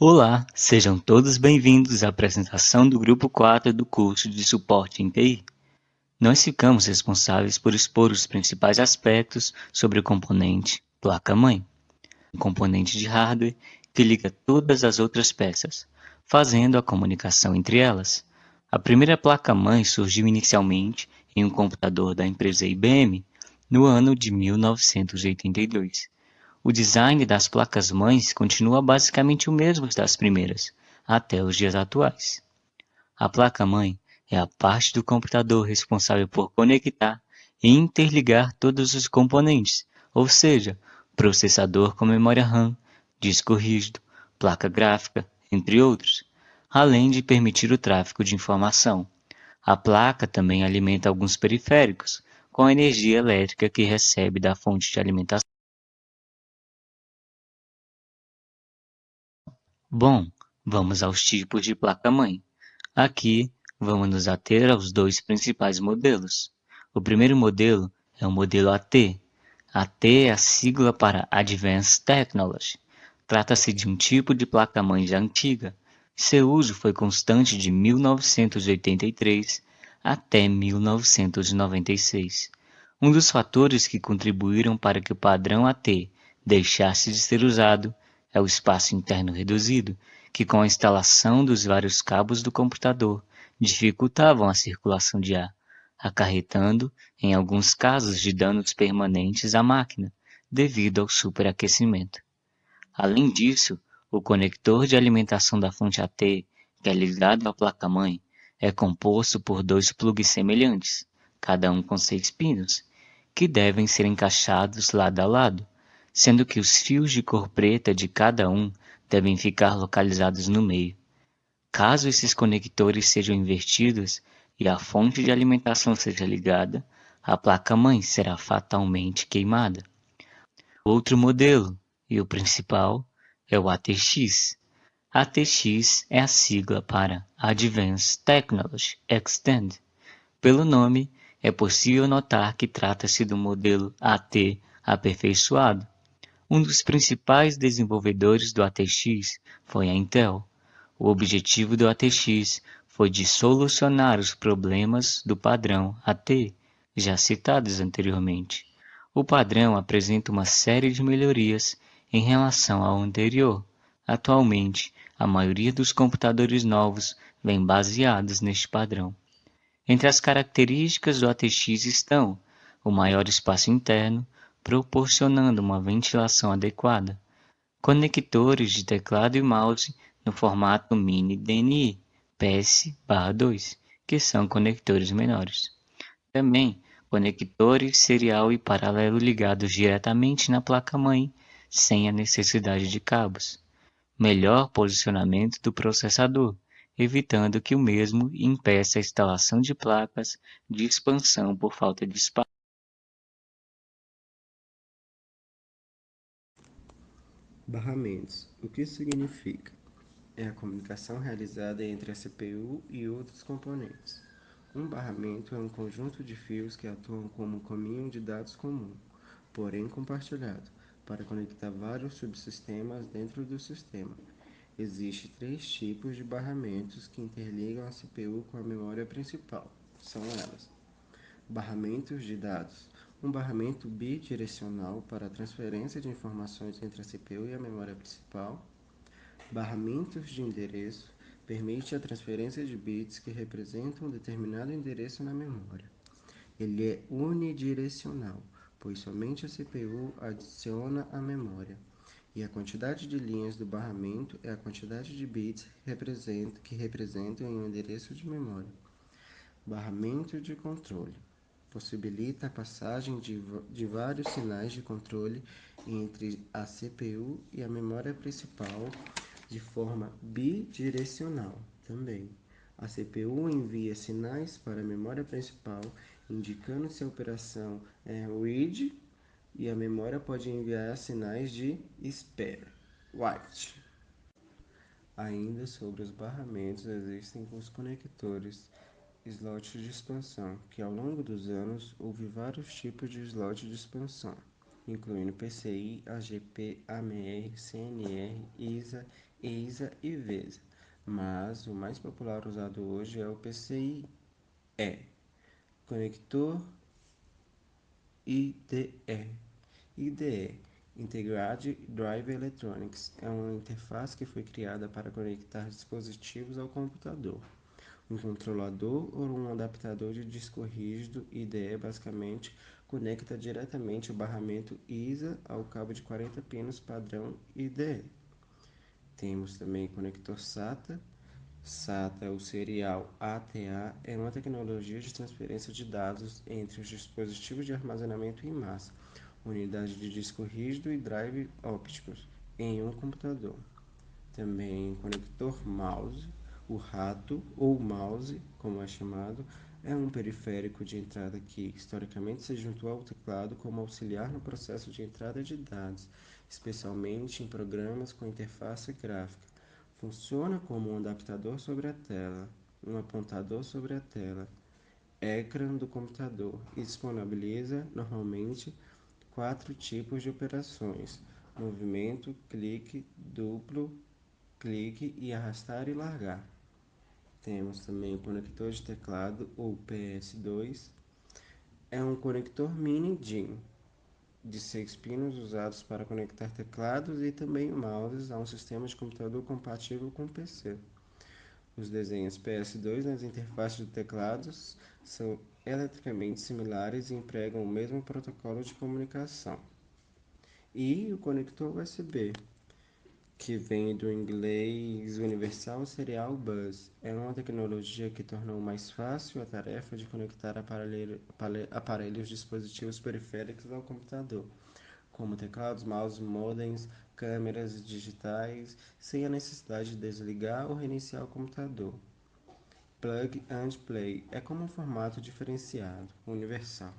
Olá, sejam todos bem-vindos à apresentação do Grupo 4 do curso de Suporte em TI. Nós ficamos responsáveis por expor os principais aspectos sobre o componente placa-mãe, um componente de hardware que liga todas as outras peças, fazendo a comunicação entre elas. A primeira placa-mãe surgiu inicialmente em um computador da empresa IBM no ano de 1982. O design das placas-mães continua basicamente o mesmo das primeiras, até os dias atuais. A placa-mãe é a parte do computador responsável por conectar e interligar todos os componentes, ou seja, processador com memória RAM, disco rígido, placa gráfica, entre outros, além de permitir o tráfego de informação. A placa também alimenta alguns periféricos, com a energia elétrica que recebe da fonte de alimentação. Bom, vamos aos tipos de placa-mãe. Aqui, vamos nos ater aos dois principais modelos. O primeiro modelo é o modelo AT. AT é a sigla para Advanced Technology. Trata-se de um tipo de placa-mãe já antiga. Seu uso foi constante de 1983 até 1996. Um dos fatores que contribuíram para que o padrão AT deixasse de ser usado é o espaço interno reduzido, que com a instalação dos vários cabos do computador dificultavam a circulação de ar, acarretando, em alguns casos, de danos permanentes à máquina, devido ao superaquecimento. Além disso, o conector de alimentação da fonte AT, que é ligado à placa-mãe, é composto por dois plugs semelhantes, cada um com 6 pinos, que devem ser encaixados lado a lado, sendo que os fios de cor preta de cada um devem ficar localizados no meio. Caso esses conectores sejam invertidos e a fonte de alimentação seja ligada, a placa-mãe será fatalmente queimada. Outro modelo, e o principal, é o ATX. ATX é a sigla para Advanced Technology Extend. Pelo nome, é possível notar que trata-se do modelo AT aperfeiçoado. Um dos principais desenvolvedores do ATX foi a Intel. O objetivo do ATX foi de solucionar os problemas do padrão AT, já citados anteriormente. O padrão apresenta uma série de melhorias em relação ao anterior. Atualmente, a maioria dos computadores novos vem baseados neste padrão. Entre as características do ATX estão o maior espaço interno, proporcionando uma ventilação adequada, conectores de teclado e mouse no formato Mini DNI PS/2, que são conectores menores. Também conectores serial e paralelo ligados diretamente na placa-mãe, sem a necessidade de cabos. Melhor posicionamento do processador, evitando que o mesmo impeça a instalação de placas de expansão por falta de espaço. Barramentos. O que isso significa? É a comunicação realizada entre a CPU e outros componentes. Um barramento é um conjunto de fios que atuam como um caminho de dados comum, porém compartilhado, para conectar vários subsistemas dentro do sistema. Existem três tipos de barramentos que interligam a CPU com a memória principal. São elas: barramentos de dados. Um barramento bidirecional para a transferência de informações entre a CPU e a memória principal. Barramentos de endereço permite a transferência de bits que representam um determinado endereço na memória. Ele é unidirecional, pois somente a CPU adiciona a memória, e a quantidade de linhas do barramento é a quantidade de bits que representam um endereço de memória. Barramento de controle possibilita a passagem de vários sinais de controle entre a CPU e a memória principal de forma bidirecional também. A CPU envia sinais para a memória principal, indicando se a operação é read, e a memória pode enviar sinais de espera, write. Ainda sobre os barramentos, existem os conectores slots de expansão, que ao longo dos anos houve vários tipos de slot de expansão. incluindo PCI, AGP, AMR, CNR, ISA, EISA e VESA, mas o mais popular usado hoje é o PCI-E, conector IDE. IDE, Integrated Drive Electronics, é uma interface que foi criada para conectar dispositivos ao computador. Um controlador ou um adaptador de disco rígido IDE basicamente conecta diretamente o barramento ISA ao cabo de 40 pinos padrão IDE. Temos também conector SATA. SATA, o serial ATA, é uma tecnologia de transferência de dados entre os dispositivos de armazenamento em massa, unidade de disco rígido e drive ópticos em um computador. Também conector mouse. O rato, ou mouse, como é chamado, é um periférico de entrada que, historicamente, se juntou ao teclado como auxiliar no processo de entrada de dados, especialmente em programas com interface gráfica. Funciona como um adaptador sobre a tela, um apontador sobre a tela, ecrã do computador e disponibiliza, normalmente, 4 tipos de operações: movimento, clique, duplo, clique e arrastar e largar. Temos também o conector de teclado, ou PS2. É um conector mini DIN de 6 pinos usados para conectar teclados e também mouses a um sistema de computador compatível com o PC. Os desenhos PS2 nas interfaces de teclados são eletricamente similares e empregam o mesmo protocolo de comunicação. E o conector USB, que vem do inglês Universal Serial Bus. É uma tecnologia que tornou mais fácil a tarefa de conectar aparelhos dispositivos periféricos ao computador, como teclados, mouse, modems, câmeras digitais, sem a necessidade de desligar ou reiniciar o computador. Plug and Play é como um formato diferenciado, universal.